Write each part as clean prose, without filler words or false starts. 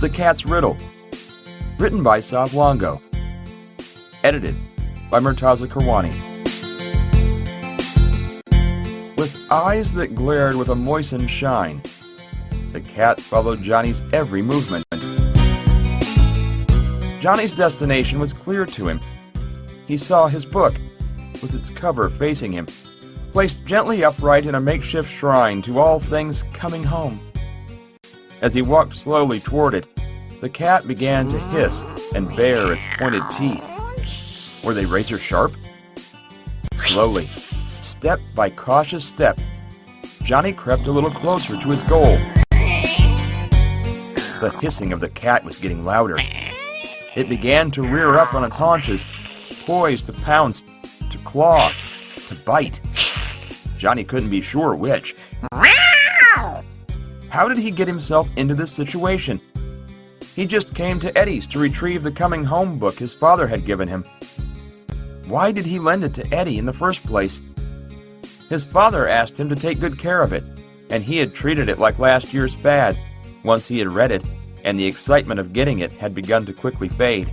The Cat's Riddle, written by Savlongo, edited by Kidzkarwan. With eyes that glared with a moistened shine, the cat followed Johnny's every movement. Johnny's destination was clear to him. He saw his book, with its cover facing him, placed gently upright in a makeshift shrine to all things coming home. As he walked slowly toward it, the cat began to hiss and bare its pointed teeth. Were they razor sharp? Slowly, step by cautious step, Johnny crept a little closer to his goal. The hissing of the cat was getting louder. It began to rear up on its haunches, poised to pounce, to claw, to bite. Johnny couldn't be sure which. How did he get himself into this situation? He just came to Eddie's to retrieve the coming home book his father had given him. Why did he lend it to Eddie in the first place? His father asked him to take good care of it, and he had treated it like last year's fad, once he had read it, and the excitement of getting it had begun to quickly fade.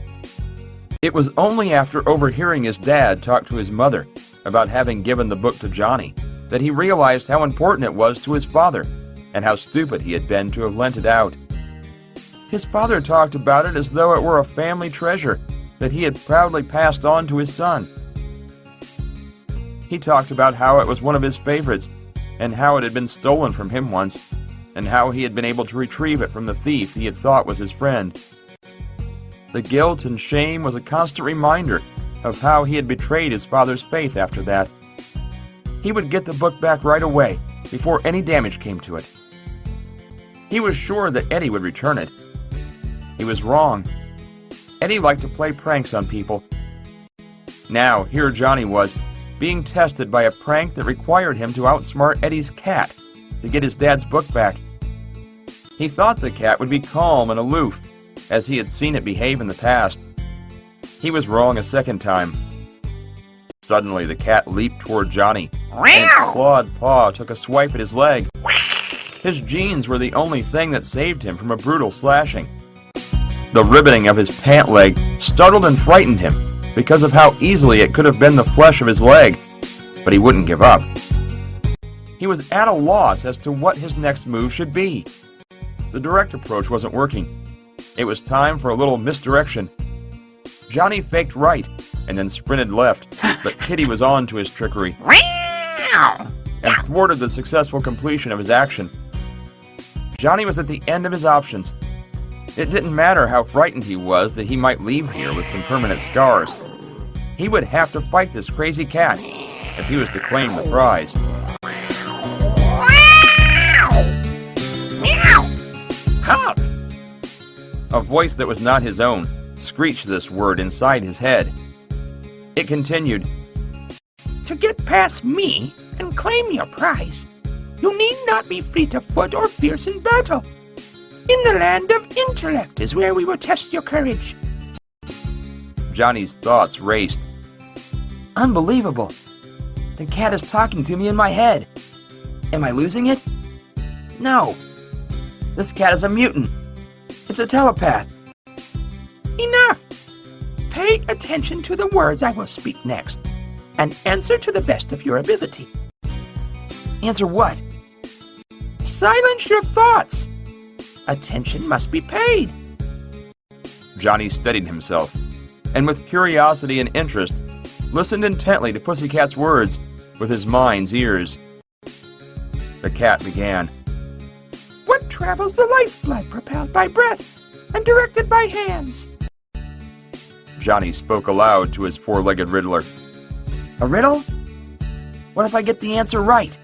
It was only after overhearing his dad talk to his mother about having given the book to Johnny that he realized how important it was to his father, and how stupid he had been to have lent it out. His father talked about it as though it were a family treasure that he had proudly passed on to his son. He talked about how it was one of his favorites, and how it had been stolen from him once, and how he had been able to retrieve it from the thief he had thought was his friend. The guilt and shame was a constant reminder of how he had betrayed his father's faith after that. He would get the book back right away, before any damage came to it. He was sure that Eddie would return it. He was wrong. Eddie liked to play pranks on people. Now, here Johnny was, being tested by a prank that required him to outsmart Eddie's cat to get his dad's book back. He thought the cat would be calm and aloof, as he had seen it behave in the past. He was wrong a second time. Suddenly, the cat leaped toward Johnny, and its clawed paw took a swipe at his leg. His jeans were the only thing that saved him from a brutal slashing. The ribboning of his pant leg startled and frightened him because of how easily it could have been the flesh of his leg, but he wouldn't give up. He was at a loss as to what his next move should be. The direct approach wasn't working. It was time for a little misdirection. Johnny faked right and then sprinted left, but Kitty was on to his trickery and thwarted the successful completion of his action. Johnny was at the end of his options. It didn't matter how frightened he was that he might leave here with some permanent scars. He would have to fight this crazy cat if he was to claim the prize. Halt! A voice that was not his own screeched this word inside his head. It continued, "To get past me and claim your prize, you need not be fleet of foot or fierce in battle. In the land of intellect is where we will test your courage." Johnny's thoughts raced. Unbelievable. The cat is talking to me in my head. Am I losing it? No. This cat is a mutant. It's a telepath. Enough! Pay attention to the words I will speak next, and answer to the best of your ability. Answer what? Silence your thoughts! Attention must be paid. Johnny steadied himself, and with curiosity and interest, listened intently to Pussycat's words with his mind's ears. The cat began. What travels the lifeblood propelled by breath and directed by hands? Johnny spoke aloud to his four-legged riddler. A riddle? What if I get the answer right?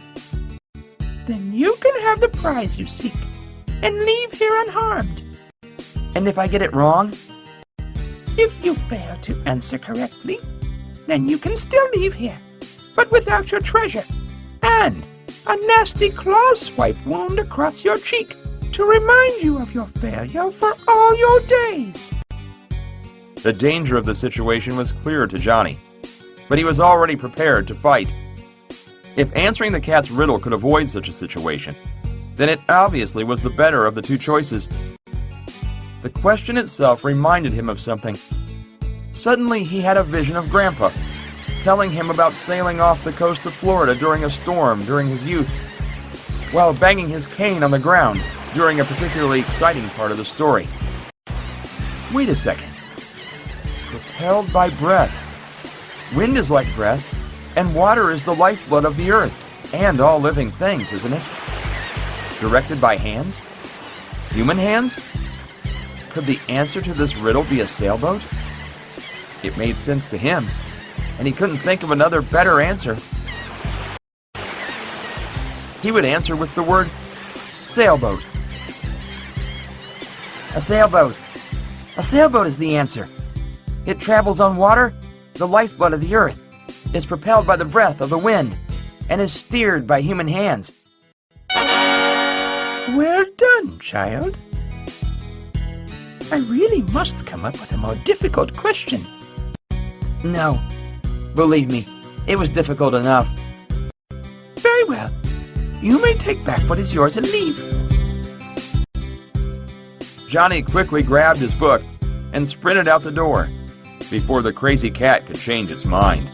Then you can have the prize you seek and leave here unharmed. And if I get it wrong? If you fail to answer correctly, then you can still leave here, but without your treasure, and a nasty claw swipe wound across your cheek to remind you of your failure for all your days. The danger of the situation was clear to Johnny, but he was already prepared to fight. If answering the cat's riddle could avoid such a situation, then it obviously was the better of the two choices. The question itself reminded him of something. Suddenly, he had a vision of Grandpa, telling him about sailing off the coast of Florida during a storm during his youth, while banging his cane on the ground during a particularly exciting part of the story. Wait a second. Propelled by breath. Wind is like breath, and water is the lifeblood of the earth and all living things, isn't it? Directed by hands? Human hands? Could the answer to this riddle be a sailboat? It made sense to him, and he couldn't think of another better answer. He would answer with the word sailboat. A sailboat. A sailboat is the answer. It travels on water, the lifeblood of the earth, is propelled by the breath of the wind, and is steered by human hands. Well done, child. I really must come up with a more difficult question. No, believe me, it was difficult enough. Very well. You may take back what is yours and leave. Johnny quickly grabbed his book and sprinted out the door before the crazy cat could change its mind.